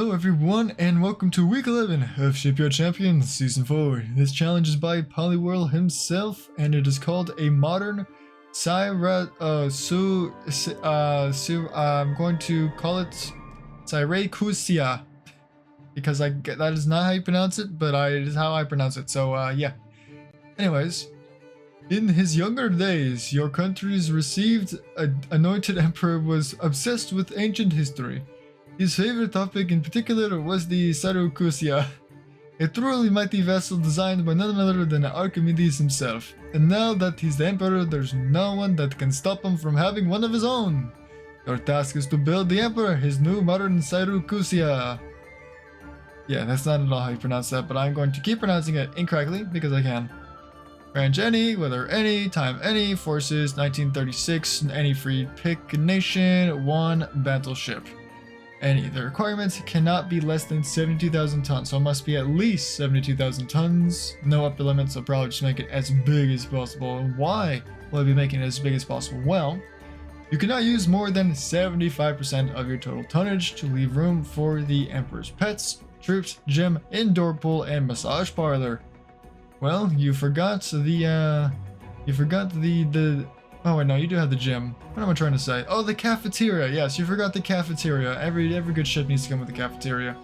Hello everyone and welcome to week 11 of Shipyard Champions Season 4. This challenge is by Polywhirl himself and it is called a modern I'm going to call it Syracusia because that is not how you pronounce it, but it is how I pronounce it, so yeah. Anyways, in his younger days, your country's received anointed emperor was obsessed with ancient history. His favorite topic in particular was the Syracusia, a truly mighty vessel designed by none other than Archimedes himself. And now that he's the emperor, there's no one that can stop him from having one of his own. Your task is to build the emperor his new modern Syracusia. Yeah, that's not at all how you pronounce that, but I'm going to keep pronouncing it incorrectly because I can. Range any, weather any, time any, forces 1936, any free pick nation, one battleship. Any. The requirements cannot be less than 72,000 tons, so it must be at least 72,000 tons. No upper limit, so probably just make it as big as possible. And why will I be making it as big as possible? Well, you cannot use more than 75% of your total tonnage to leave room for the Emperor's pets, troops, gym, indoor pool, and massage parlor. Well, you forgot the oh wait, no, you do have the gym. What am I trying to say? Oh, the cafeteria. Yes, you forgot the cafeteria. Every good ship needs to come with a cafeteria.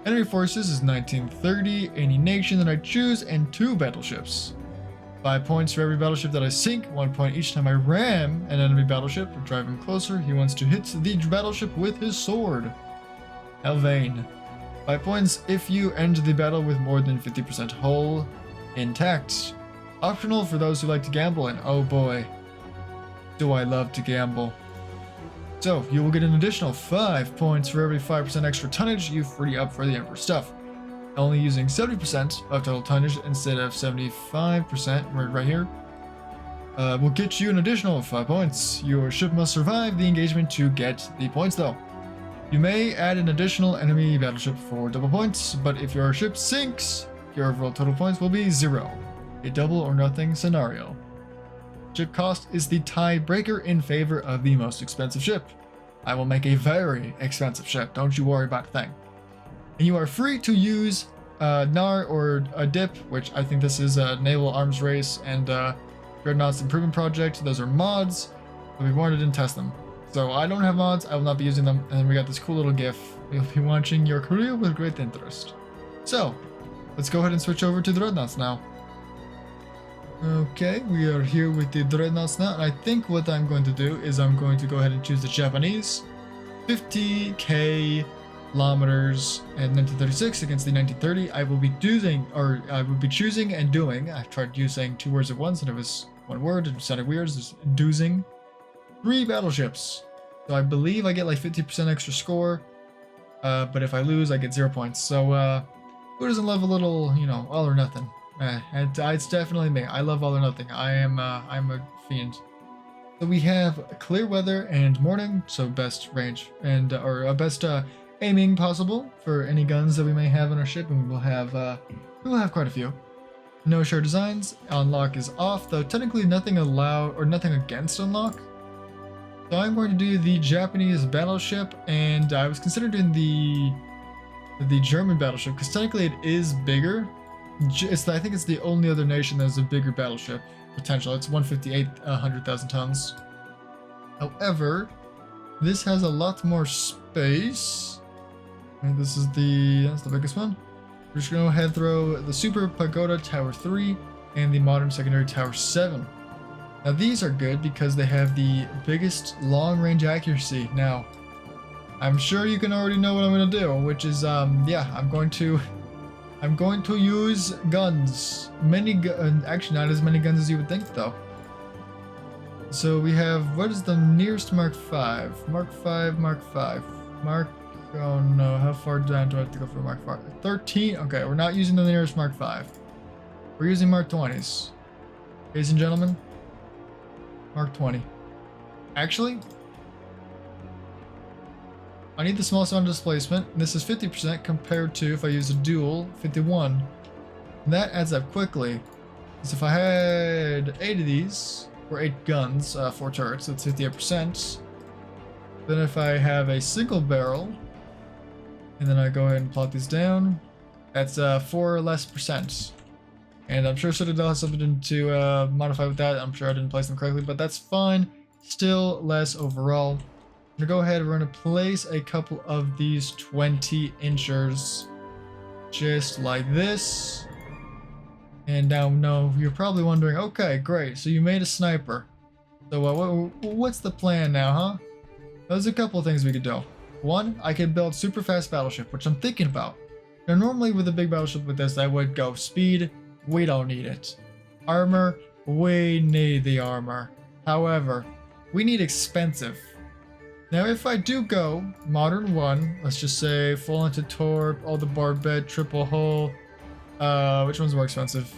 Enemy forces is 1930, any nation that I choose, and 2 battleships. 5 points for every battleship that I sink, 1 point each time I ram an enemy battleship or drive him closer. He wants to hit the battleship with his sword. Elvain. 5 points if you end the battle with more than 50% hull intact. Optional for those who like to gamble, and oh boy, do I love to gamble. So, you will get an additional 5 points for every 5% extra tonnage you free up for the Emperor's stuff. Only using 70% of total tonnage instead of 75% right here will get you an additional 5 points. Your ship must survive the engagement to get the points though. You may add an additional enemy battleship for double points, but if your ship sinks, your overall total points will be 0. A double or nothing scenario. Ship cost is the tiebreaker in favor of the most expensive ship. I will make a very expensive ship, don't you worry about a thing. And you are free to use NAR or a DIP, which I think this is a Naval Arms Race and Dreadnought's Improvement Project. Those are mods, but we wanted to test them. So I don't have mods, I will not be using them, and we got this cool little GIF. You'll be watching your career with great interest. So, let's go ahead and switch over to the Dreadnoughts now. Okay, we are here with the Dreadnoughts now, and I think what I'm going to do is I'm going to go ahead and choose the Japanese. 50 kilometers in 1936 against the 1930. I will be choosing and doing, I tried using 2 words at once and it was 1 word, it sounded weird, it's doozing 3 battleships. So I believe I get like 50% extra score, but if I lose I get 0 points. So who doesn't love a little, you know, all or nothing? It's definitely me. I love all or nothing. I'm a fiend. So we have clear weather and morning, so best range and or best aiming possible for any guns that we may have on our ship, and we will have quite a few. No share designs. Unlock is off, though technically nothing allowed or nothing against unlock. So I'm going to do the Japanese battleship, and I was considering the German battleship because technically it is bigger. I think it's the only other nation that has a bigger battleship potential. It's 158,000 tons. However, this has a lot more space. And that's the biggest one. We're just gonna go ahead and throw the Super Pagoda Tower 3 and the Modern Secondary Tower 7. Now these are good because they have the biggest long-range accuracy. Now, I'm sure you can already know what I'm gonna do, which is yeah, I'm going to use guns. Actually not as many guns as you would think though. So we have, what is the nearest Mark 5? Mark 5. Oh no, how far down do I have to go for Mark 5? 13, okay, we're not using the nearest Mark 5. We're using Mark 20s. Ladies and gentlemen, Mark 20. Actually, I need the smallest amount of displacement. This is 50% compared to, if I use a dual, 51. And that adds up quickly. Because if I had 8 of these, or 8 guns, 4 turrets, that's 58%. Then if I have a single barrel, And then I go ahead and plot these down. That's 4 less percent. And I'm sure Citadel has something to modify with that. I'm sure I didn't place them correctly, but that's fine. Still less overall. I'm gonna go ahead and we're gonna place a couple of these 20 inchers just like this. And now, no, you're probably wondering, okay, great. So you made a sniper. So what's the plan now, huh? There's a couple of things we could do. One, I could build super fast battleship, which I'm thinking about. Now, normally with a big battleship like this, I would go speed. We don't need it. Armor, we need the armor. However, we need expensive. Now, if I do go modern 1, let's just say full into torp, all the barbette, triple hull. Which one's more expensive?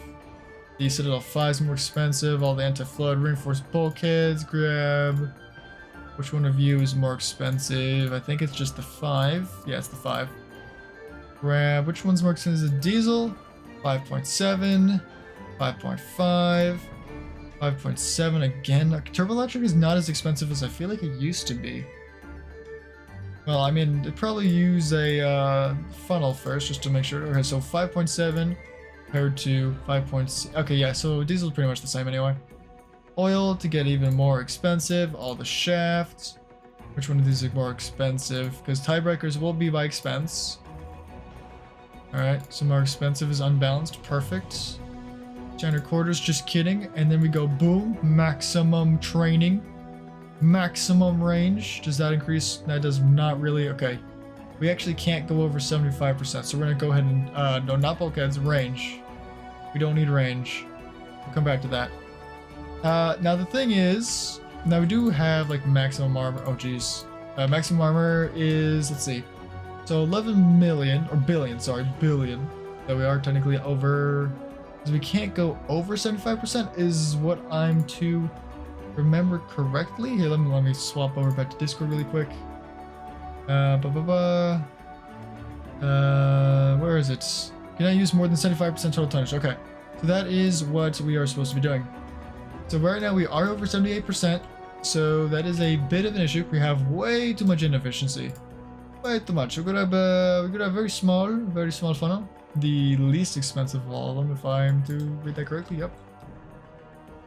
The Citadel 5 is more expensive. All the anti-flood, reinforced bulkheads. Grab. Which one of you is more expensive? I think it's just the 5. Yeah, it's the 5. Grab. Which one's more expensive? Diesel. 5.7. 5.5. 5.7 again. Turboelectric is not as expensive as I feel like it used to be. Well, I mean, it'd probably use a funnel first just to make sure. Okay, so 5.7 compared to 5.6. Okay, yeah, so diesel is pretty much the same anyway. Oil to get even more expensive. All the shafts. Which one of these are more expensive? Because tiebreakers will be by expense. Alright, so more expensive is unbalanced. Perfect. 200 quarters, just kidding. And then we go boom, maximum training. Maximum range. Does that increase? That does not really. Okay. We actually can't go over 75%. So we're going to go ahead and, no, not bulkheads, range. We don't need range. We'll come back to that. Now the thing is, now we do have like maximum armor. Oh, geez. Maximum armor is, let's see. So 11 million, or billion, sorry, billion. That we are technically over, because we can't go over 75% is what I'm to remember correctly. Here, let me swap over back to Discord really quick. Where is it? Can I use more than 75% total tonnage? Okay, so that is what we are supposed to be doing. So right now we are over 78%, so that is a bit of an issue. We have way too much inefficiency. Way too much. We're gonna have a very small funnel. The least expensive of all of them, if I'm to read that correctly. Yep.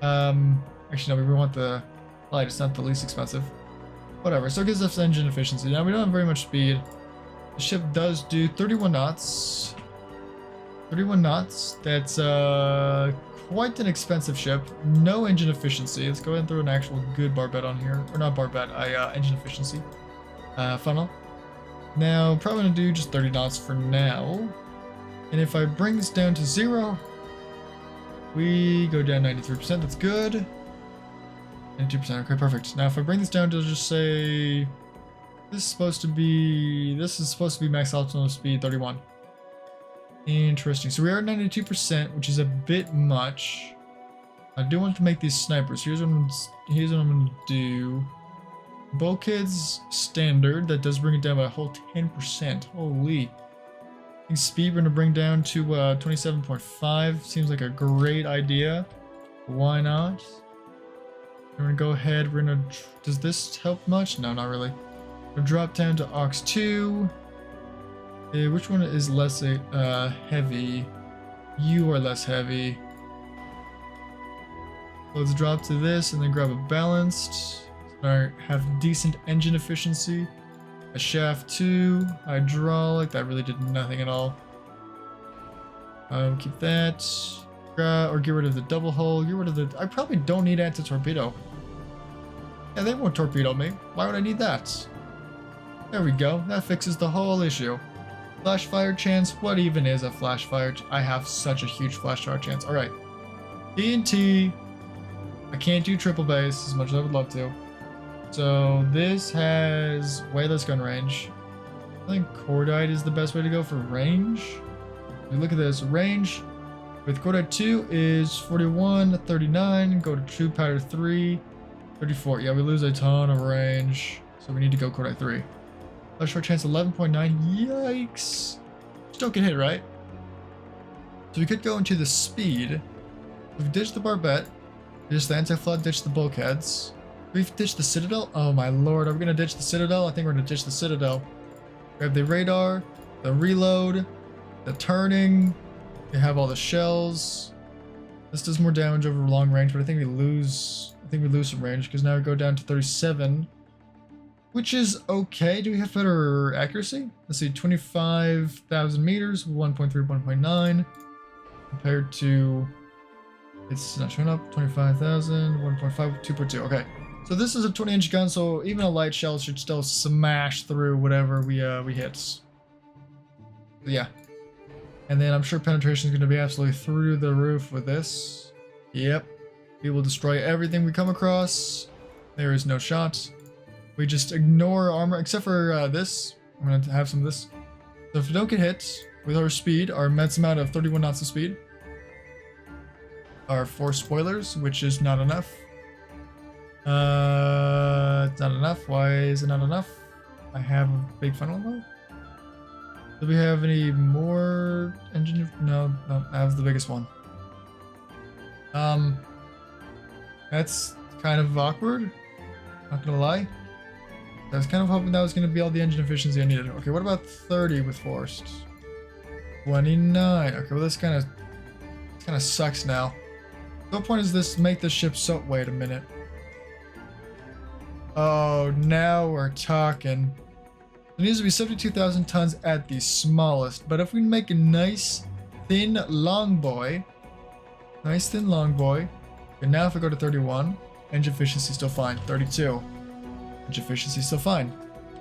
Actually, no, we want the light. It's not the least expensive. Whatever. So it gives us engine efficiency. Now we don't have very much speed. The ship does do 31 knots. 31 knots. That's quite an expensive ship. No engine efficiency. Let's go ahead and throw an actual good barbette on here, or not barbette. Engine efficiency funnel. Now probably gonna do just 30 knots for now. And if I bring this down to 0, we go down 93%. That's good. 92%. Okay, perfect. Now if I bring this down to just say this is supposed to be max optimal speed 31. Interesting. So we are at 92%, which is a bit much. I do want to make these snipers. Here's what I'm gonna do. Bulkheads standard. That does bring it down by a whole 10%. Holy. I think speed we're gonna bring down to 27.5. Seems like a great idea. Why not? We're gonna go ahead. We're gonna. Does this help much? No, not really. We're gonna drop down to Aux 2. Which one is less heavy? You are less heavy. Let's drop to this and then grab a balanced. Alright, have decent engine efficiency. A shaft 2, hydraulic, that really did nothing at all. Keep that. Or get rid of the double hull. Get rid of the. I probably don't need anti-torpedo. Yeah, they won't torpedo me. Why would I need that? There we go. That fixes the whole issue. Flash fire chance. What even is a flash fire? I have such a huge flash fire chance. Alright. TNT. I can't do triple base as much as I would love to. So this has way less gun range. I think cordite is the best way to go for range. If you look at this, range with cordite 2 is 41, 39. Go to true powder 3, 34. Yeah, we lose a ton of range. So we need to go cordite 3. Flash fire chance 11.9. Yikes. Just don't get hit, right? So we could go into the speed. We've ditched the barbette. Ditch the anti-flood, ditch the bulkheads. We've ditched the Citadel? Oh my lord, are we gonna ditch the Citadel? I think we're gonna ditch the Citadel. Grab the radar. the reload, the turning. We have all the shells. This does more damage over long range, but I think we lose some range because now we go down to 37, which is okay. Do we have better accuracy? Let's see, 25,000 meters, 1.3, 1.9, compared to, it's not showing up, 25,000, 1.5, 2.2. Okay, so this is a 20-inch gun, so even a light shell should still smash through whatever we hit. So yeah. And then I'm sure penetration is going to be absolutely through the roof with this. Yep. We will destroy everything we come across. There is no shot. We just ignore armor, except for this. I'm going to have some of this. So if we don't get hit with our speed, our immense amount of 31 knots of speed, our 4 spoilers, which is not enough. It's not enough. Why is it not enough? I have a big funnel though. Do we have any more engine? No, that was the biggest one. That's kind of awkward. Not gonna lie. I was kind of hoping that was gonna be all the engine efficiency I needed. Okay, what about 30 with forced? 29. Okay, well this kind of sucks now. What point is this? Make the ship so? Wait a minute. Oh, now we're talking. It needs to be 72,000 tons at the smallest, but if we make a nice thin long boy, and now if I go to 31, engine efficiency still fine. 32, engine efficiency still fine.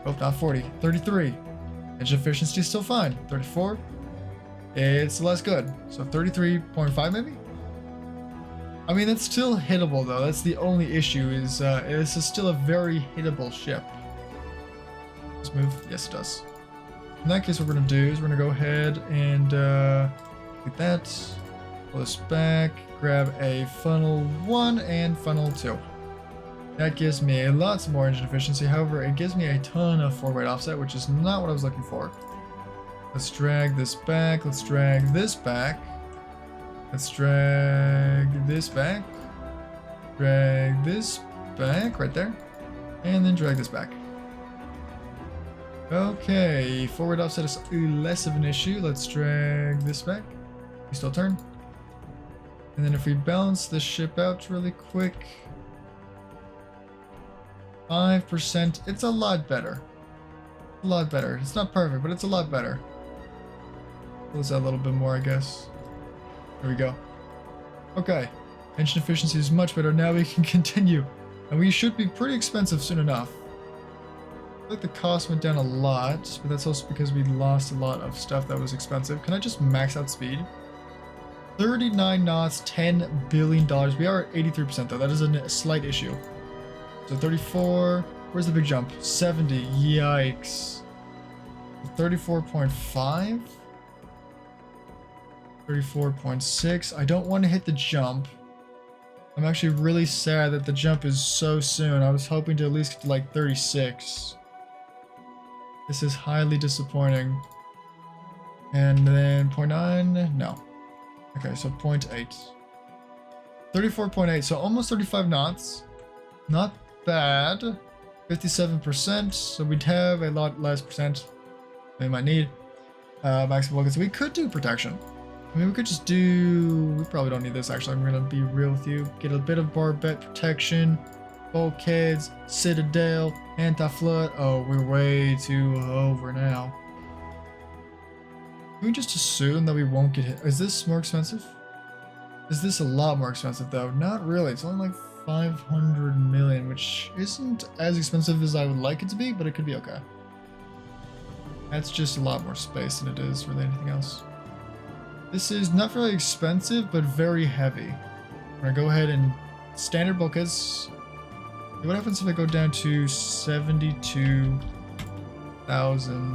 Oh, not 40. 33, engine efficiency still fine. 34, it's less good. So 33.5 maybe. I mean, it's still hittable though. That's the only issue. Is this is still a very hittable ship. Move? Yes, it does. In that case, what we're going to do is we're going to go ahead and get that, pull this back, grab a funnel 1 and funnel 2. That gives me lots more engine efficiency. However, it gives me a ton of forward offset, which is not what I was looking for. Let's drag this back. Let's drag this back. Let's drag this back. Drag this back right there. And then drag this back. Okay, forward offset is less of an issue. Let's drag this back. We still turn. And then if we balance this ship out really quick, 5%, it's a lot better. A lot better. It's not perfect, but it's a lot better. Close that a little bit more, I guess. There we go. Okay, engine efficiency is much better. Now we can continue. And we should be pretty expensive soon enough. I feel like the cost went down a lot, but that's also because we lost a lot of stuff that was expensive. Can I just max out speed? 39 knots, $10 billion. We are at 83% though. That is a slight issue. So 34. Where's the big jump? 70. Yikes. 34.5. 34.6. I don't want to hit the jump. I'm actually really sad that the jump is so soon. I was hoping to at least get to like 36. This is highly disappointing. And then 0.9, no. Okay, so 0.8. 34.8, so almost 35 knots. Not bad. 57%, so we'd have a lot less percent we might need. Maximum bulkheads. We could do protection. I mean, we could just do... We probably don't need this, actually. I'm going to be real with you. Get a bit of barbette protection. Bulkheads, citadel, anti-flood. Oh, we're way too over now. Can we just assume that we won't get hit? Is this more expensive? Is this a lot more expensive, though? Not really. It's only like 500 million, which isn't as expensive as I would like it to be, but it could be okay. That's just a lot more space than it is really anything else. This is not very expensive, but very heavy. I'm going to go ahead and standard bulkheads. What happens if I go down to 72,000,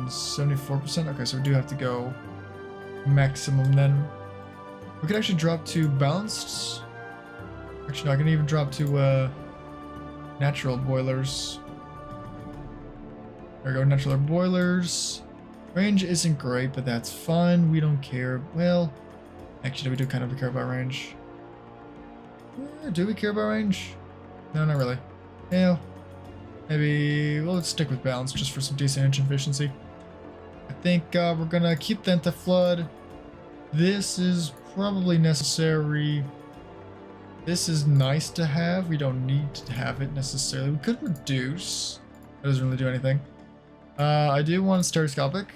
74%? Okay, so we do have to go maximum then. We could actually drop to balanced. Actually, no, I can even drop to natural boilers. There we go, natural boilers. Range isn't great, but that's fine. We don't care. Well, actually, we do kind of care about range. Do we care about range? No, not really. Yeah, maybe, well, let's stick with balance just for some decent engine efficiency. I think we're gonna keep the anti-flood. This is probably necessary. This is nice to have. We don't need to have it necessarily. We could reduce. That doesn't really do anything. I do want stereoscopic.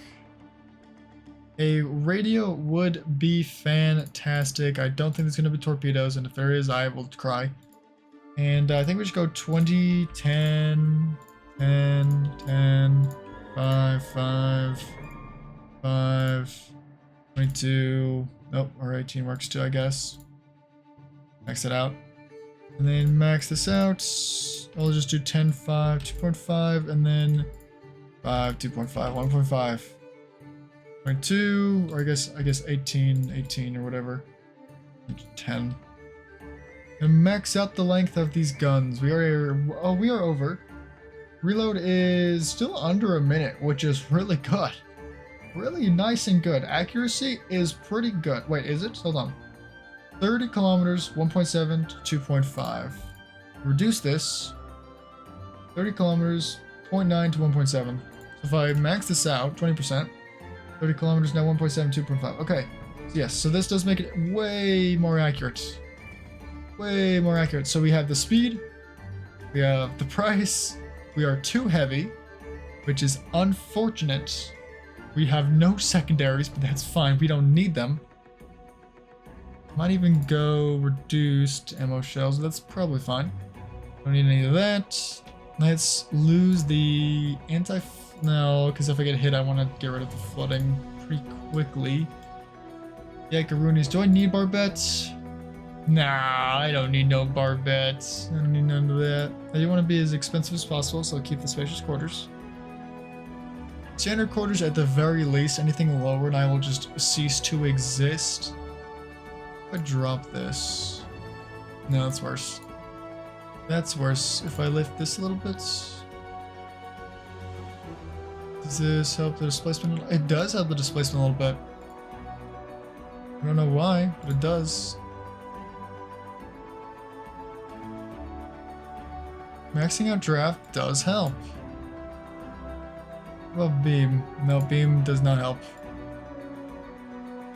A radio would be fantastic. I don't think there's going to be torpedoes, and if there is, I will cry. And I think we should go 20, 10, 10, 10, 5, 5, 5, 22. Nope, or 18 works too, I guess. Max it out. And then max this out. I'll just do 10, 5, 2.5, and then 5, 2.5, 1.5. 22, or I guess 18 or whatever. 10. And max out the length of these guns. We are over. Reload is still under a minute, which is really good. Really nice and good. Accuracy is pretty good. Wait, is it? Hold on. 30 kilometers, 1.7 to 2.5. Reduce this. 30 kilometers, 0.9 to 1.7. So if I max this out, 20%. 30 kilometers, now 1.7, 2.5. Okay. So yes, so this does make it way more accurate. Way more accurate. So we have the speed. We have the price. We are too heavy, which is unfortunate. We have no secondaries, but that's fine. We don't need them. Might even go reduced ammo shells. That's probably fine. Don't need any of that. Let's lose the no, because if I get hit, I want to get rid of the flooding pretty quickly. Yeah, Garoonies. Do I need barbettes? Nah, I don't need no barbettes. I don't need none of that. I do want to be as expensive as possible, so I'll keep the spacious quarters. Standard quarters at the very least. Anything lower and I will just cease to exist. If I drop this. No, that's worse. That's worse. If I lift this a little bit. Does this help the displacement? It does help the displacement a little bit. I don't know why, but it does. Maxing out draft does help. What about beam? No, beam does not help.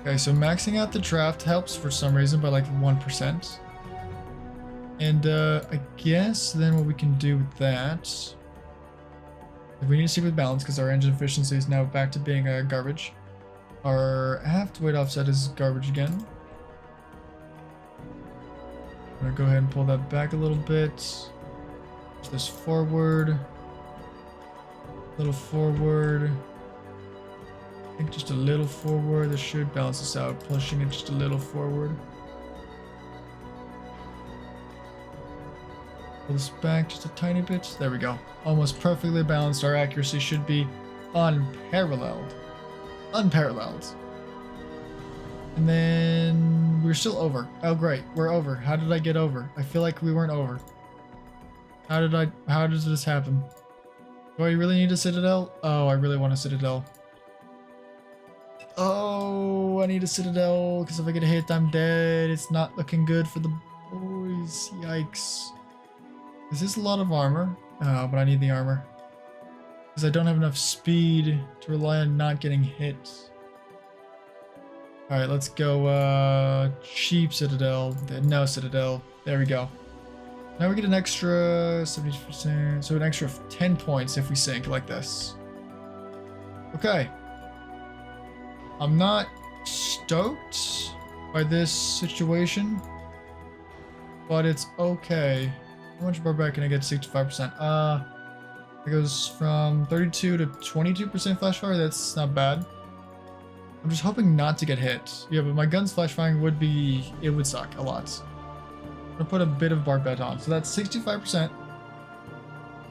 Okay, so maxing out the draft helps for some reason by like 1%. And I guess then what we can do with that, if we need to stick with balance because our engine efficiency is now back to being garbage. Our aft weight offset is garbage again. I'm gonna go ahead and pull that back a little bit. Push this forward. A little forward. I think just a little forward. This should balance this out. Pushing it just a little forward. Pull this back just a tiny bit. There we go. Almost perfectly balanced. Our accuracy should be unparalleled. Unparalleled. And then we're still over. Oh great, we're over. How did I get over? I feel like we weren't over. How does this happen? Do I really need a citadel? Oh, I really want a citadel. Oh, I need a citadel because if I get hit, I'm dead. It's not looking good for the boys. Yikes. Is this a lot of armor? Oh, but I need the armor. Because I don't have enough speed to rely on not getting hit. Alright, let's go cheap citadel. No citadel. There we go. Now we get an extra 70%. So an extra 10 points if we sink like this. Okay. I'm not stoked by this situation. But it's okay. How much barback can I get? 65%. It goes from 32 to 22% flash fire. That's not bad. I'm just hoping not to get hit. Yeah, but my gun's flash firing would be... It would suck a lot. I'm gonna put a bit of barbette on. So that's 65%.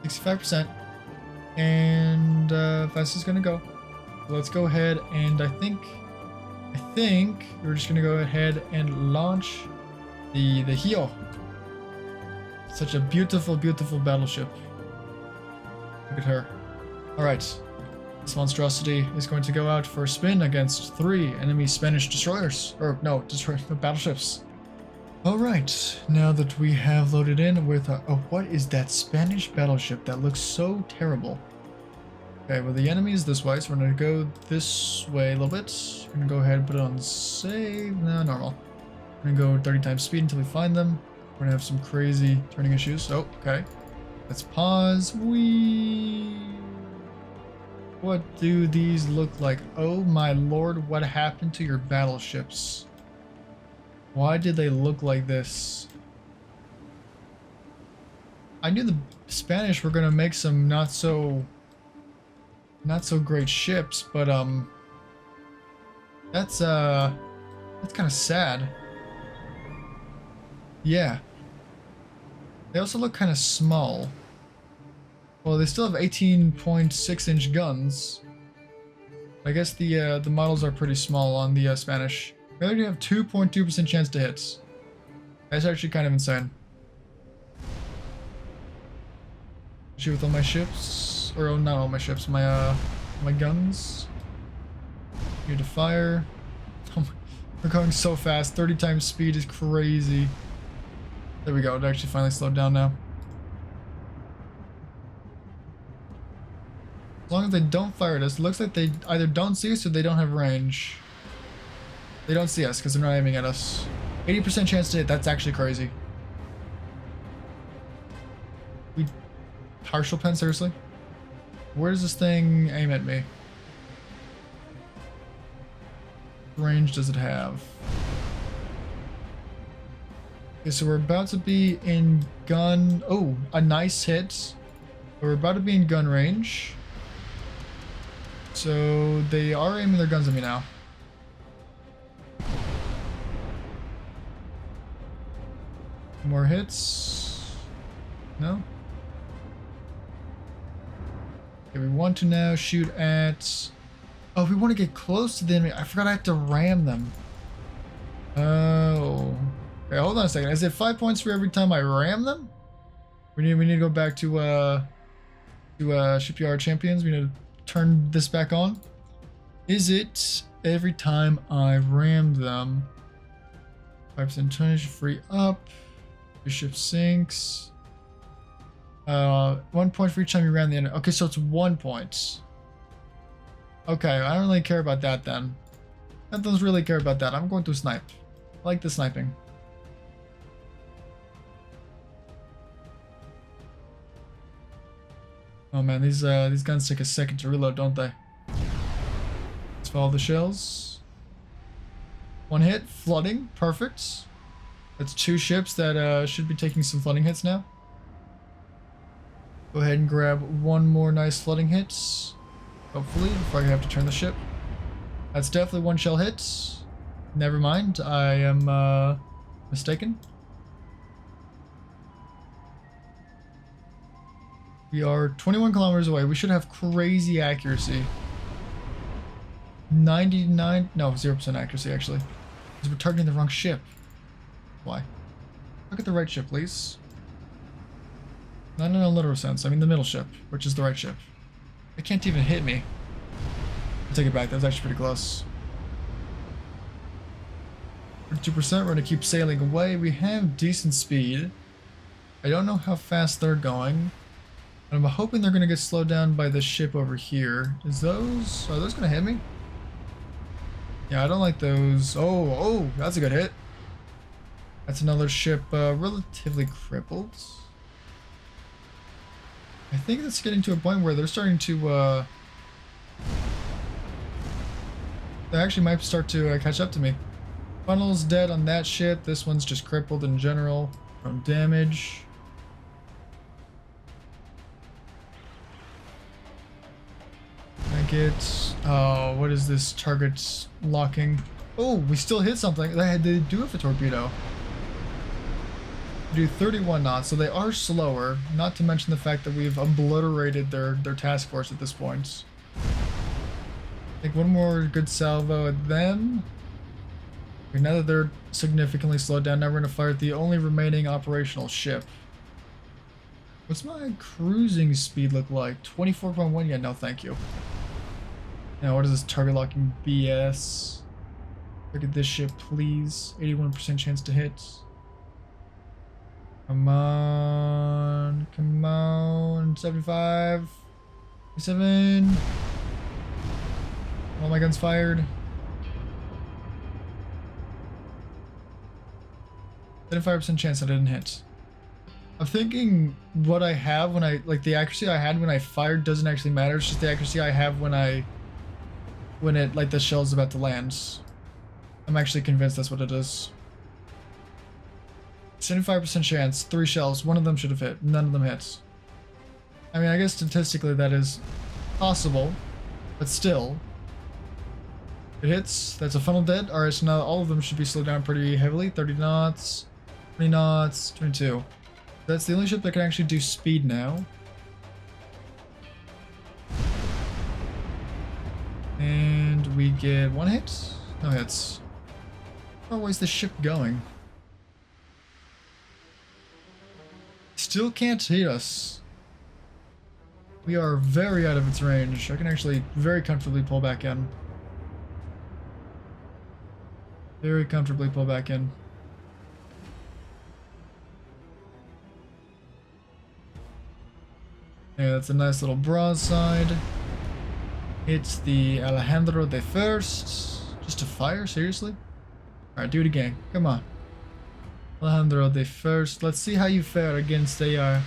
65%. And fast is gonna go. So let's go ahead and I think we're just gonna go ahead and launch the Hio. Such a beautiful, beautiful battleship. Look at her. Alright. This monstrosity is going to go out for a spin against 3 enemy Spanish destroyers. Or, no, battleships. Alright. Now that we have loaded in with... oh, what is that Spanish battleship that looks so terrible? Okay, well the enemy is this way, so we're gonna go this way a little bit. We're gonna go ahead and put it on save. No, normal. We're gonna go 30 times speed until we find them. We're gonna have some crazy turning issues. Oh, okay. Let's pause. What do these look like? Oh my lord, what happened to your battleships? Why did they look like this? I knew the Spanish were gonna make some not so great ships, but that's kind of sad. Yeah. They also look kind of small. Well, they still have 18.6-inch guns. I guess the models are pretty small on the Spanish. They only have 2.2% chance to hit. That's actually kind of insane. Shoot with all my ships, or oh, not all my ships, my guns. Need to fire. We're going so fast. 30 times speed is crazy. There we go. It actually finally slowed down now. As long as they don't fire at us, it looks like they either don't see us or they don't have range. They don't see us because they're not aiming at us. 80% chance to hit. That's actually crazy. Partial pen, seriously? Where does this thing aim at me? What range does it have? Okay, so we're about to be in gun... Oh, a nice hit. We're about to be in gun range. So they are aiming their guns at me now. More hits? No? Okay, we want to now shoot at... Oh, we want to get close to the enemy. I forgot I have to ram them. Oh. Okay, hold on a second. Is it 5 points for every time I ram them? We need to go back to Shipyard Champions. We need to turn this back on. Is it every time I ram them? 5% tonnage, free up. Your ship sinks. 1 point for each time you ram the enemy. Okay, so it's 1 point. Okay, I don't really care about that then. I don't really care about that. I'm going to snipe. I like the sniping. Oh man, these guns take a second to reload, don't they? Let's follow the shells. One hit, flooding, perfect. That's 2 ships that should be taking some flooding hits now. Go ahead and grab 1 more nice flooding hit. Hopefully, before I have to turn the ship. That's definitely 1 shell hit. Never mind, I am mistaken. We are 21 kilometers away. We should have crazy accuracy. 99, no, 0% accuracy actually. Because we're targeting the wrong ship. Why? Look at the right ship, please. Not in a literal sense, I mean the middle ship, which is the right ship. It can't even hit me. I'll take it back, that was actually pretty close. 2%, we're gonna keep sailing away. We have decent speed. I don't know how fast they're going. I'm hoping they're gonna get slowed down by the ship over here. Are those gonna hit me? Yeah, I don't like those. Oh, that's a good hit. That's another ship, relatively crippled. I think that's getting to a point where they're starting to, they actually might start to catch up to me. Funnel's dead on that ship. This one's just crippled in general from damage. I get... Oh, what is this target locking? Oh, we still hit something. They do have a torpedo. Do 31 knots, so they are slower, not to mention the fact that we've obliterated their task force at this point. Take 1 more good salvo at them. Okay, now that they're significantly slowed down, now we're going to fire at the only remaining operational ship. What's my cruising speed look like? 24.1? Yeah, no thank you. Now what is this target locking BS? Look at this ship, please. 81% chance to hit. Come on, 75. 7. All my guns fired. 75% chance I didn't hit. I'm thinking what I have when I, like the accuracy I had when I fired doesn't actually matter. It's just the accuracy I have when it, like the shell's about to land. I'm actually convinced that's what it is. 75% chance, 3 shells, 1 of them should have hit, none of them hit. I mean, I guess statistically that is possible, but still. It hits, that's a funnel dead. Alright, so now all of them should be slowed down pretty heavily. 30 knots, 20 knots, 22. That's the only ship that can actually do speed now. And we get 1 hit? No hits. Oh, where's the ship going? Still can't hit us. We are very out of its range. I can actually very comfortably pull back in. Very comfortably pull back in. Yeah, that's a nice little broadside. Hits the Alejandro the First. Just to fire? Seriously? Alright, do it again. Come on. Alejandro the First. Let's see how you fare against a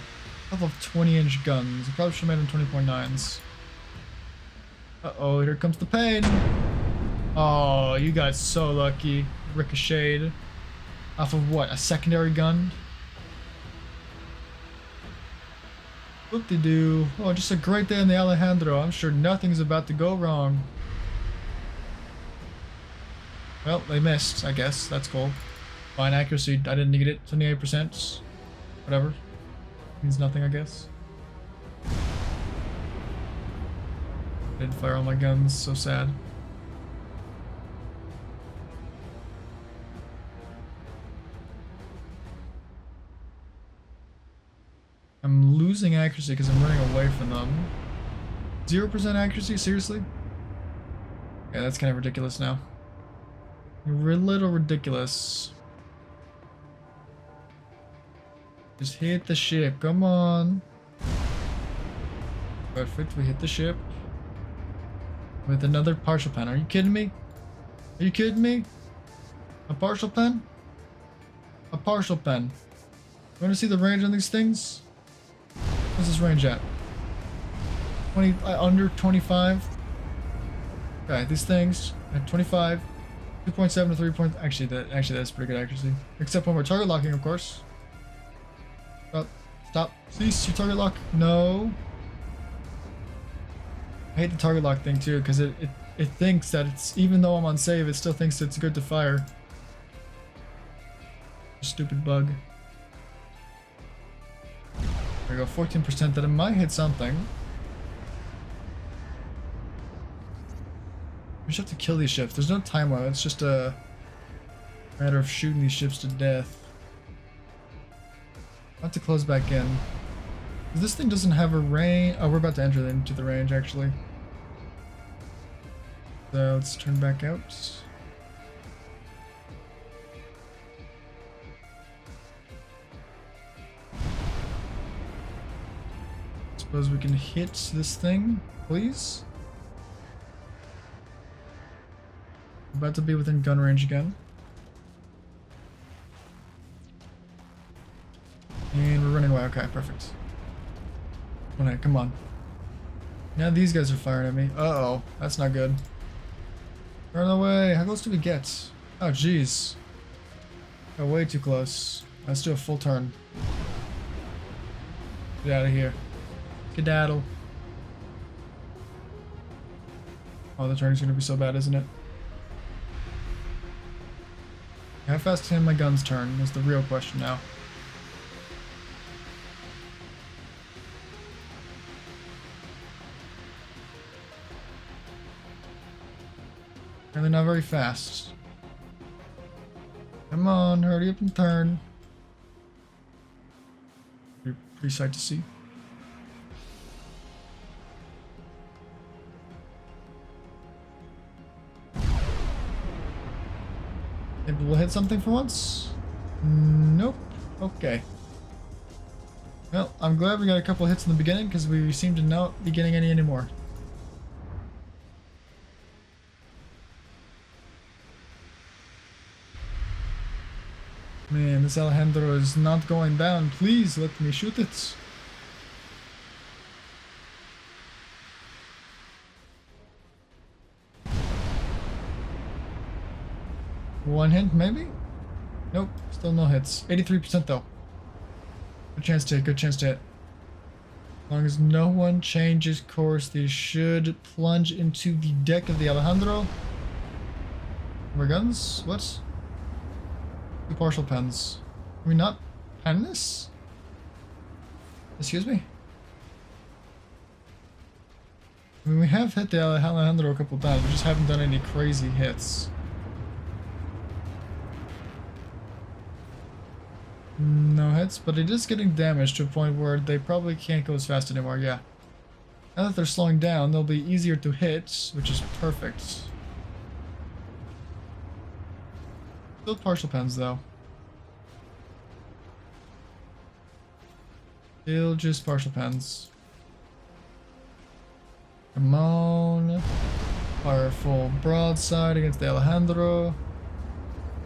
couple of 20-inch guns. I probably should have made them 20.9s. Uh-oh, here comes the pain. Oh, you got so lucky. Ricocheted. Off of what? A secondary gun? Whoop-de-doo. Oh, just a great day in the Alejandro. I'm sure nothing's about to go wrong. Well, they missed, I guess. That's cool. Fine accuracy. I didn't need it. 28%. Whatever. Means nothing, I guess. Didn't fire all my guns. So sad. I'm losing accuracy because I'm running away from them. 0% accuracy? Seriously? Yeah, that's kind of ridiculous now. A little ridiculous. Just hit the ship. Come on. Perfect. We hit the ship. With another partial pen. Are you kidding me? Are you kidding me? A partial pen? A partial pen. You want to see the range on these things? What's this range at? 20, under 25. Okay, these things at 25, 2.7 to 3 point. Actually, that's pretty good accuracy. Except when we're target locking, of course. Stop! Stop! Cease your target lock. No. I hate the target lock thing too, because it thinks that it's, even though I'm on save, it still thinks it's good to fire. Stupid bug. There we go, 14% that it might hit something. We just have to kill these ships. There's no time limit, it's just a matter of shooting these ships to death. I'll have to close back in. This thing doesn't have a range. Oh, we're about to enter into the range actually. So let's turn back out. Suppose we can hit this thing, please. About to be within gun range again. And we're running away. Okay, perfect. Okay, come on. Now these guys are firing at me. Uh-oh, that's not good. Run away. How close do we get? Oh, jeez. Got way too close. Let's do a full turn. Get out of here. Skedaddle. Oh, the turning's gonna be so bad, isn't it? How fast can my guns turn is the real question now. And they're not very fast. Come on, hurry up and turn. Pretty sight to see. Maybe we'll hit something for once? Nope. Okay. Well, I'm glad we got a couple hits in the beginning because we seem to not be getting any anymore. Man, this Alejandro is not going down. Please let me shoot it. One hit, maybe? Nope, still no hits. 83% though. Good chance to hit, good chance to hit. As long as no one changes course, they should plunge into the deck of the Alejandro. More guns? What? The partial pens. Can we not pen this? Excuse me? I mean, we have hit the Alejandro a couple times, we just haven't done any crazy hits. No hits, but it is getting damaged to a point where they probably can't go as fast anymore, yeah. Now that they're slowing down, they'll be easier to hit, which is perfect. Still partial pens, though. Still just partial pens. Come on. Fire full broadside against the Alejandro.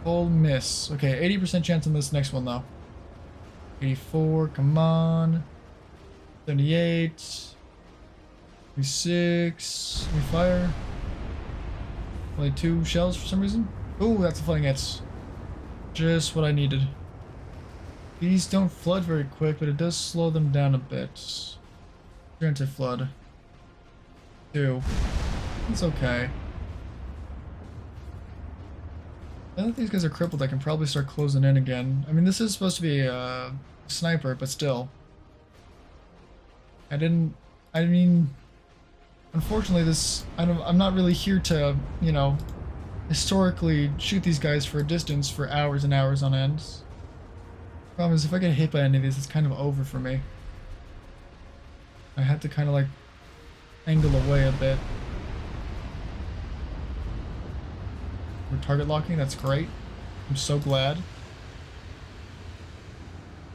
Full miss. Okay, 80% chance on this next one, though. 84, come on. 78. 36. We fire. Only 2 shells for some reason. Ooh, that's a flying hit. Just what I needed. These don't flood very quick, but it does slow them down a bit. Anti-flood. 2. It's okay. Now that these guys are crippled, I can probably start closing in again. I mean, this is supposed to be a sniper, but still. I mean, unfortunately, I'm not really here to, you know, historically shoot these guys for a distance for hours and hours on end. Problem is, if I get hit by any of these, it's kind of over for me. I had to kind of like angle away a bit. We're target locking, that's great. I'm so glad.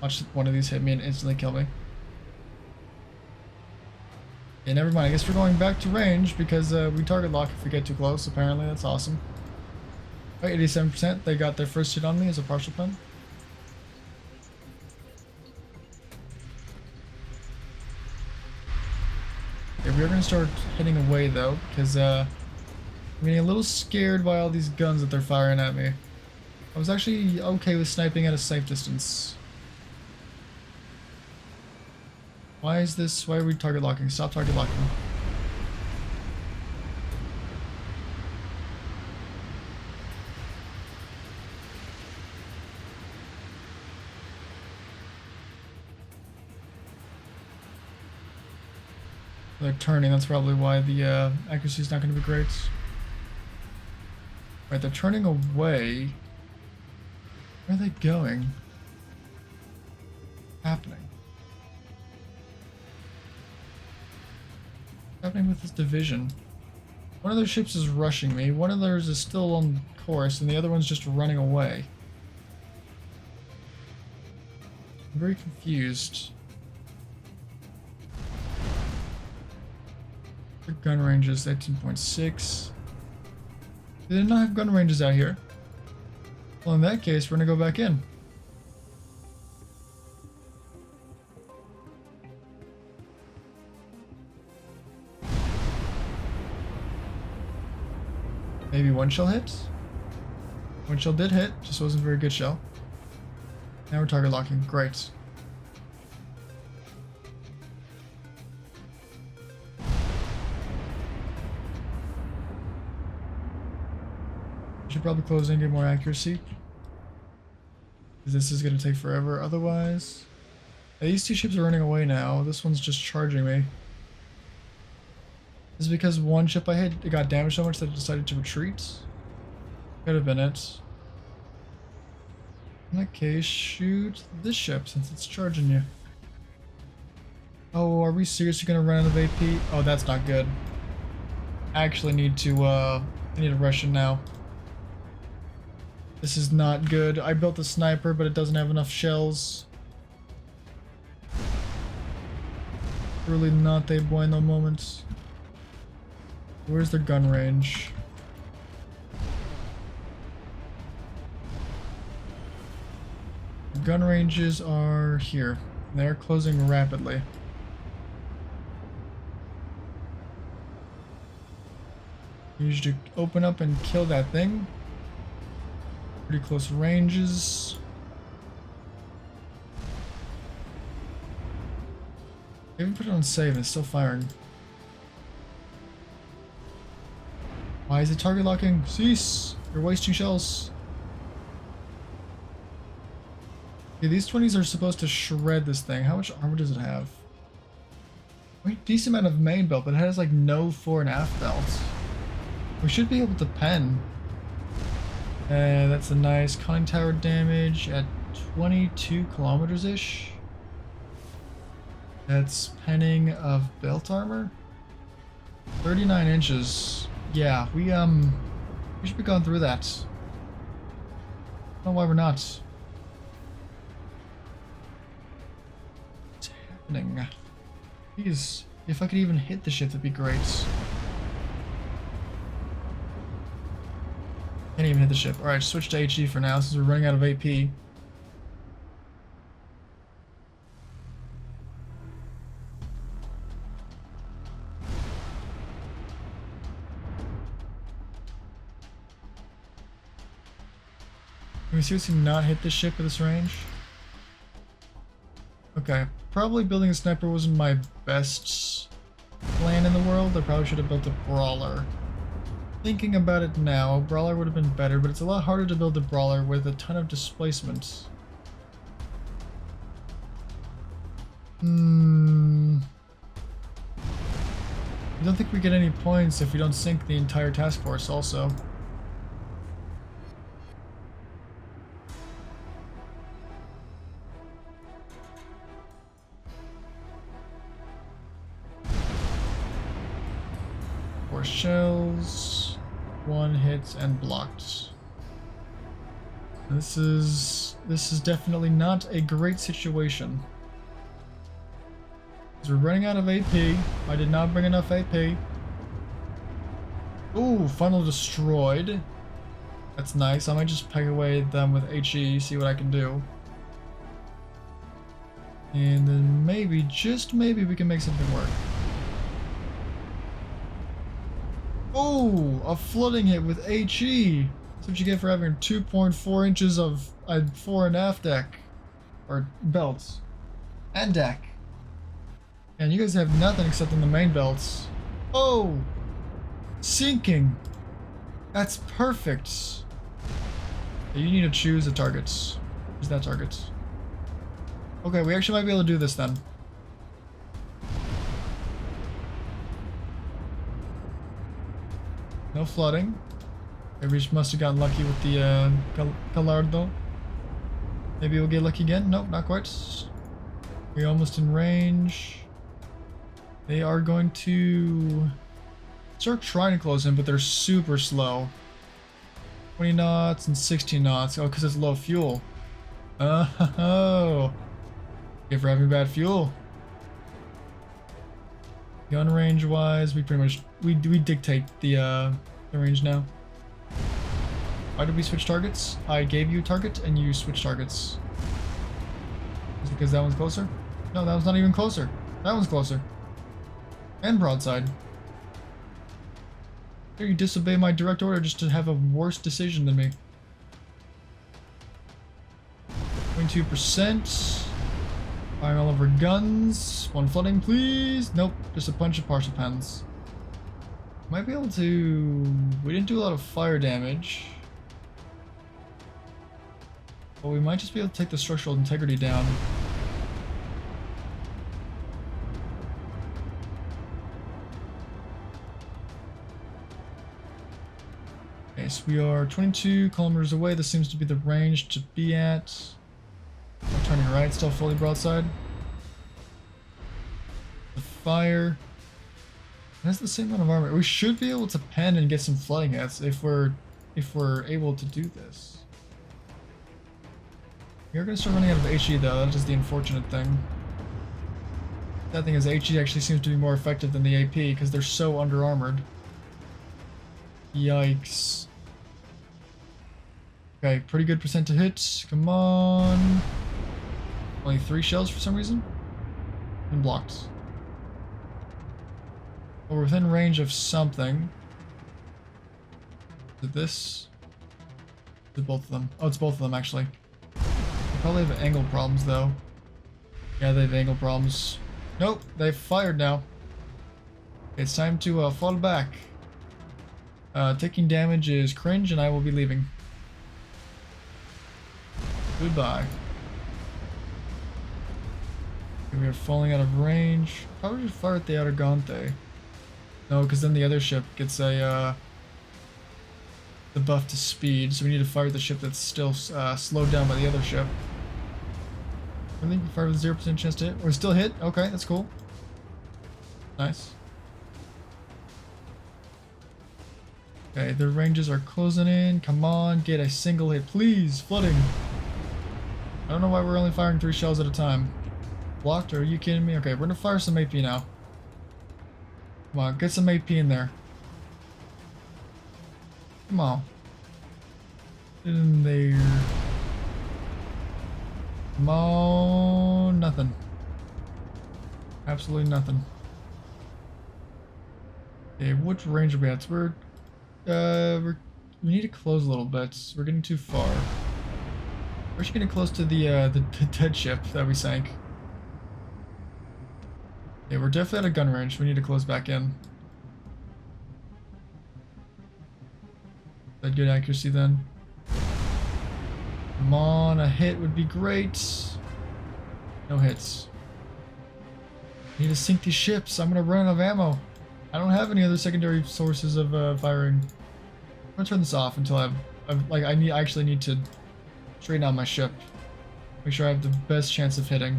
Watch one of these hit me and instantly kill me. Yeah, never mind. I guess we're going back to range because we target lock if we get too close, apparently. That's awesome. Right, 87%. They got their first hit on me as a partial pen. Okay, we are going to start hitting away though, because I'm getting a little scared by all these guns that they're firing at me. I was actually okay with sniping at a safe distance. Why are we target locking? Stop target locking. They're turning, that's probably why the accuracy is not going to be great. Right, they're turning away. Where are they going? What's happening? What's happening with this division? One of their ships is rushing me, one of theirs is still on course, and the other one's just running away. I'm very confused. Their gun range is 18.6. They did not have gun ranges out here. Well, in that case, we're gonna go back in. Maybe one shell hit? One shell did hit, just wasn't a very good shell. Now we're target locking, great. Should probably close in, get more accuracy. This is going to take forever otherwise. These two ships are running away now. This one's just charging me. This is because one ship I hit, it got damaged so much that it decided to retreat. Could have been it. In that case, shoot this ship since it's charging you. Oh, are we seriously going to run out of AP? Oh, that's not good. I actually need to, I need to rush in now. This is not good. I built a sniper, but it doesn't have enough shells. Really not a bueno moment. Where's their gun range? The gun ranges are here. They're closing rapidly. You should open up and kill that thing. Pretty close ranges. I even put it on save and it's still firing. Why is it target locking? Cease! You're wasting shells. Okay, these 20s are supposed to shred this thing. How much armor does it have? Wait, decent amount of main belt, but it has like no fore and aft belts. We should be able to pen. That's a nice conning tower damage at 22 kilometers-ish. That's penning of belt armor. 39 inches. Yeah, we should be going through that. I don't know why we're not. What's happening? Please, if I could even hit the ship, that'd be great. Can't even hit the ship. Alright, switch to HE for now since we're running out of AP. Can we seriously not hit this ship at this range? Okay, probably building a sniper wasn't my best plan in the world. I probably should have built a brawler. Thinking about it now, a brawler would have been better, but it's a lot harder to build a brawler with a ton of displacement. I don't think we get any points if we don't sink the entire task force also. Four shells, one hit and blocked. This is definitely not a great situation. We're running out of AP. I did not bring enough AP. Ooh, funnel destroyed. That's nice. I might just peg away them with HE, see what I can do. And then maybe, just maybe, we can make something work. Oh, a flooding hit with HE. That's what you get for having 2.4 inches of fore and aft deck. Or belts. And deck. And you guys have nothing except in the main belts. Oh! Sinking! That's perfect. You need to choose the targets. Choose that target. Okay, we actually might be able to do this then. No flooding. Maybe we just must have gotten lucky with the Gallardo. Maybe we'll get lucky again. Nope, not quite. We're almost in range. They are going to start trying to close in, but they're super slow. 20 knots and 16 knots. Oh, because it's low fuel. Oh. Okay, for having bad fuel. Gun range wise, we pretty much we dictate the range now. Why did we switch targets? I gave you a target and you switched targets. Is it because that one's closer? No, that one's not even closer. That one's closer. And broadside. Here, you disobey my direct order just to have a worse decision than me. 22%. Firing all over guns. One flooding, please. Nope, just a bunch of partial pens. Might be able to... We didn't do a lot of fire damage. But we might just be able to take the structural integrity down. Okay, so we are 22 kilometers away. This seems to be the range to be at. I'm turning right, still fully broadside. The fire has the same amount of armor. We should be able to pen and get some flooding hits if we're able to do this. We are going to start running out of HE though. That is the unfortunate thing. That thing is HE actually seems to be more effective than the AP because they're so under armored. Yikes. Okay, pretty good percent to hit. Come on. Only 3 shells for some reason. And blocked. We're within range of something. Is it this? Is it both of them? Oh, it's both of them actually. They probably have angle problems though. Yeah, they have angle problems. Nope, they've fired now. It's time to fall back. Taking damage is cringe and I will be leaving. Goodbye. We are falling out of range. Probably should fire at the Argante. No, because then the other ship gets a the buff to speed, so we need to fire the ship that's still slowed down by the other ship. I think we fire with 0% chance to hit. We're still hit? Okay, that's cool. Nice. Okay, the ranges are closing in. Come on, get a single hit, please. Flooding. I don't know why we're only firing 3 shells at a time. Blocked? Are you kidding me? Okay, we're gonna fire some AP now. Come on, get some AP in there. Come on. Get in there. Come on. Nothing. Absolutely nothing. Okay, which range are we at? So we need to close a little bit. We're getting too far. We're actually getting close to the dead ship that we sank. Yeah, we're definitely at a gun range. We need to close back in. That good accuracy then. Come on, a hit would be great. No hits. I need to sink these ships. I'm gonna run out of ammo. I don't have any other secondary sources of firing. I'm gonna turn this off until I actually need to straighten out my ship. Make sure I have the best chance of hitting.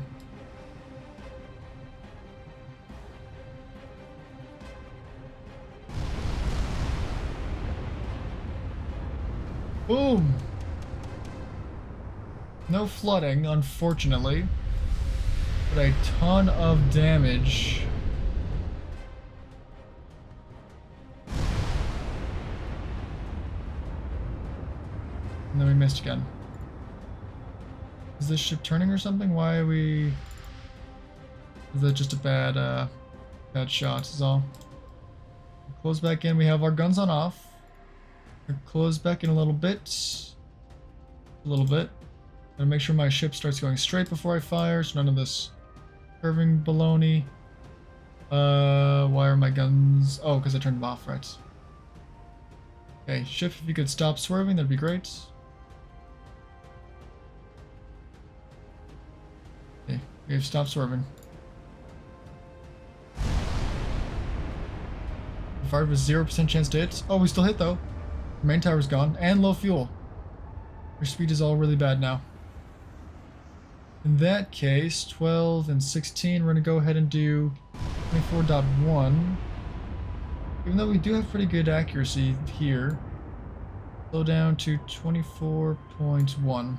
Boom! No flooding, unfortunately, but a ton of damage. And then we missed again. Is this ship turning or something? Why are we... Is that just a bad shot is all? Close back in, we have our guns on off. Close back in a little bit. Gotta make sure my ship starts going straight before I fire, so none of this curving baloney. Why are my guns... Oh, because I turned them off, right. Okay, ship, if you could stop swerving, that'd be great. Okay, we've stopped swerving. Fired with 0% chance to hit. Oh, we still hit though. Main tower's gone, and low fuel. Your speed is all really bad now. In that case, 12 and 16, we're going to go ahead and do 24.1. Even though we do have pretty good accuracy here. Slow down to 24.1.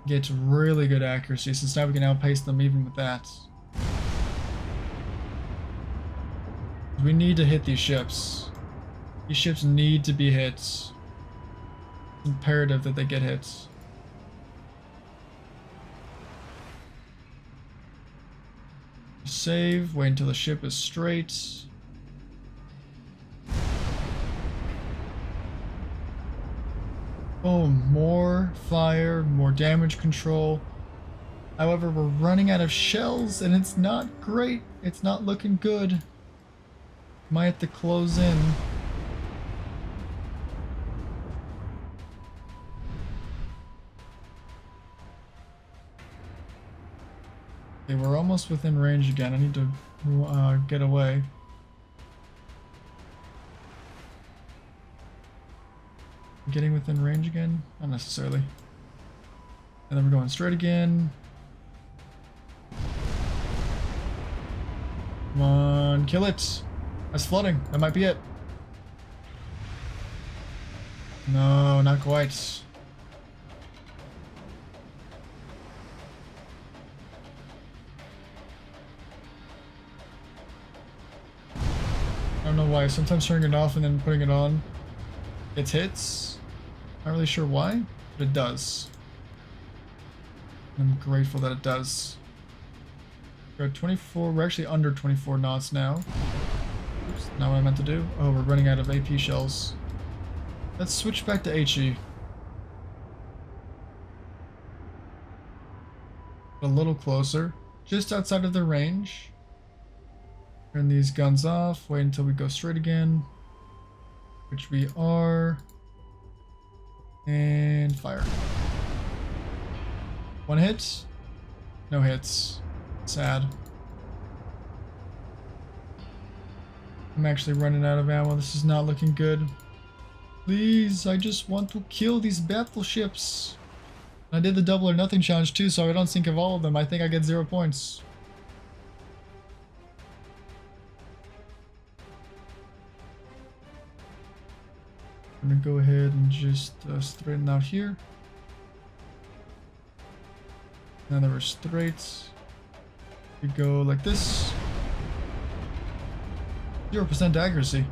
Get really good accuracy, since now we can outpace them even with that. We need to hit these ships. These ships need to be hit. It's imperative that they get hit. Save, wait until the ship is straight. Boom, more fire, more damage control. However, we're running out of shells and it's not great. It's not looking good. Might have to close in. Okay, we're almost within range again. I need to get away. Getting within range again? Not necessarily. And then we're going straight again. Come on, kill it. That's flooding. That might be it. No, not quite. don't know why. Sometimes turning it off and then putting it on, it hits. Not really sure why, but it does. I'm grateful that it does. We're at 24. We're actually under 24 knots now. Oops, not what I meant to do. Oh, we're running out of AP shells. Let's switch back to HE. A little closer, just outside of the range. Turn these guns off, wait until we go straight again, which we are, and fire. One hit, no hits, sad. I'm actually running out of ammo, this is not looking good. Please, I just want to kill these battleships. I did the double or nothing challenge too, so I don't think of all of them. I think I get 0 points. I'm gonna go ahead and just straighten out here. Now that we're straight, we go like this. 0% accuracy.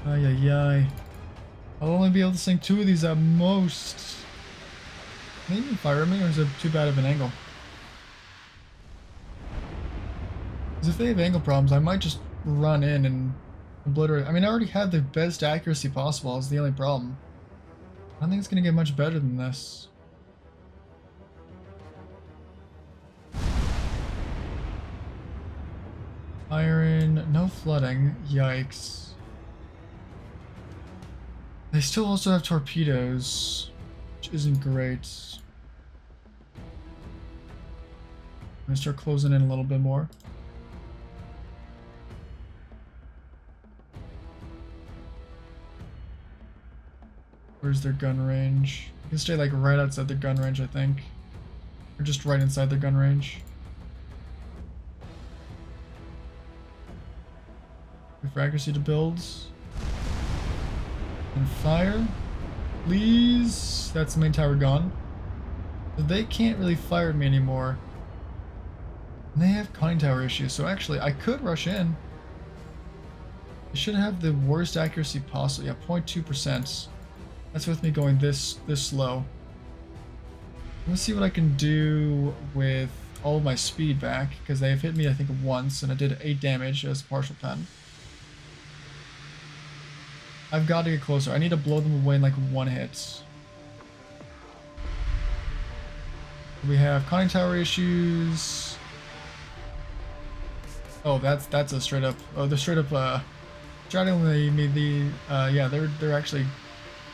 Ay ay ay. I'll only be able to sink 2 of these at most. Maybe fire me, or is it too bad of an angle? Because if they have angle problems, I might just run in and obliterate. I mean, I already have the best accuracy possible, is the only problem. I don't think it's going to get much better than this. Iron, no flooding, yikes. They still also have torpedoes, which isn't great. I'm gonna start closing in a little bit more. Where's their gun range? You can stay like right outside their gun range, I think. Or just right inside their gun range. Wait for accuracy to build. And fire. Please. That's the main tower gone. So they can't really fire at me anymore. And they have conning tower issues, so actually I could rush in. I should have the worst accuracy possible. Yeah, 0.2%. That's with me going this slow. Let's see what I can do with all of my speed back, because they have hit me I think once and I did 8 damage as a partial pen. I've got to get closer. I need to blow them away in like 1 hit. We have conning tower issues. Oh, that's a straight up. Oh, they're straight up. Shouting me yeah, they're actually.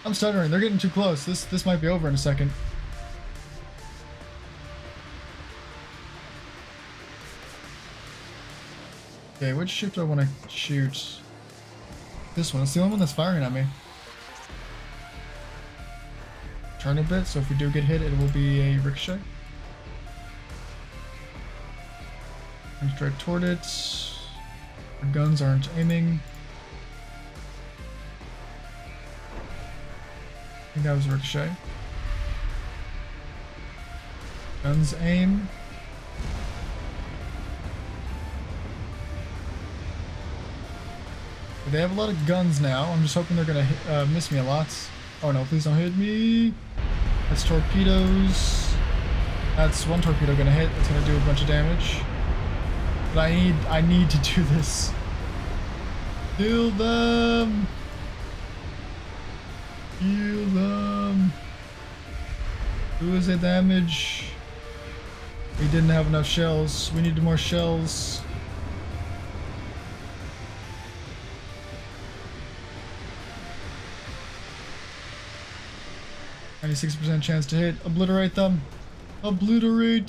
I'm stuttering. They're getting too close. This might be over in a second. Okay, which ship do I want to shoot? This one. It's the only one that's firing at me. Turn a bit, so if we do get hit, it will be a ricochet. And straight toward it. Our guns aren't aiming. I think that was a ricochet. Guns aim. They have a lot of guns now. I'm just hoping they're gonna miss me a lot. Oh no, please don't hit me. That's torpedoes. That's one torpedo gonna hit. It's gonna do a bunch of damage. But I need to do this. Kill them. Kill them. Do us a damage. We didn't have enough shells. We need more shells. 96% chance to hit. Obliterate them. Obliterate.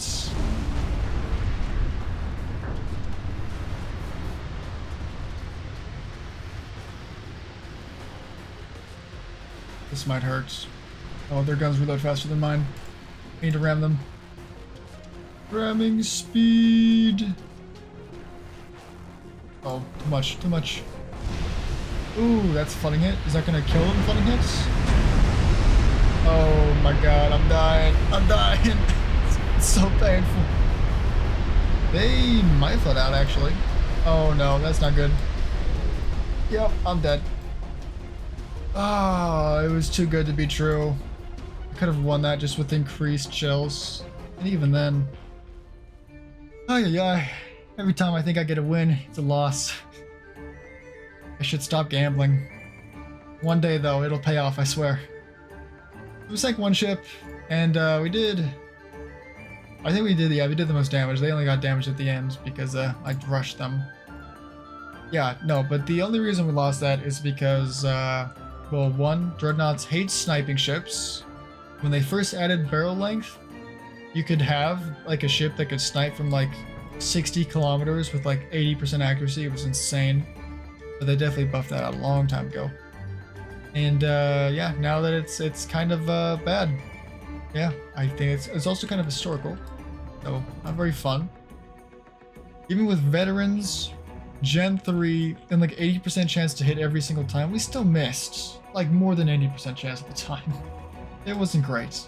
This might hurt. Oh, their guns reload faster than mine. I need to ram them. Ramming speed. Oh, too much, too much. Ooh, that's a flooding hit. Is that gonna kill them, flooding hits? Oh my god, I'm dying. I'm dying. It's so painful. They might flood out, actually. Oh no, that's not good. Yep, I'm dead. Ah, it was too good to be true. I could have won that just with increased shells. And even then... Ay. Every time I think I get a win, it's a loss. I should stop gambling. One day though, it'll pay off, I swear. We sank one ship, and we did... I think we did the most damage. They only got damage at the end because I rushed them. Yeah, no, but the only reason we lost that is because, well, one, Dreadnoughts hate sniping ships. When they first added barrel length, you could have like a ship that could snipe from like 60 kilometers with like 80% accuracy. It was insane. But they definitely buffed that out a long time ago. And yeah, now that it's kind of bad. Yeah, I think it's also kind of historical. So not very fun. Even with veterans, Gen 3, and like 80% chance to hit every single time, we still missed. Like more than 80% chance at the time. It wasn't great.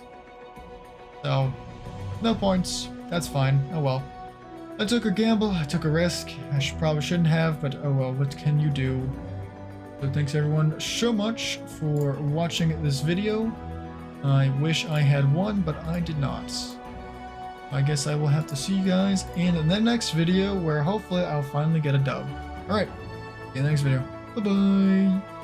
So, no points. That's fine. Oh well. I took a gamble. I took a risk. I probably shouldn't have, but oh well. What can you do? So thanks everyone so much for watching this video. I wish I had won, but I did not. I guess I will have to see you guys in the next video where hopefully I'll finally get a dub. Alright, see you in the next video. Bye bye!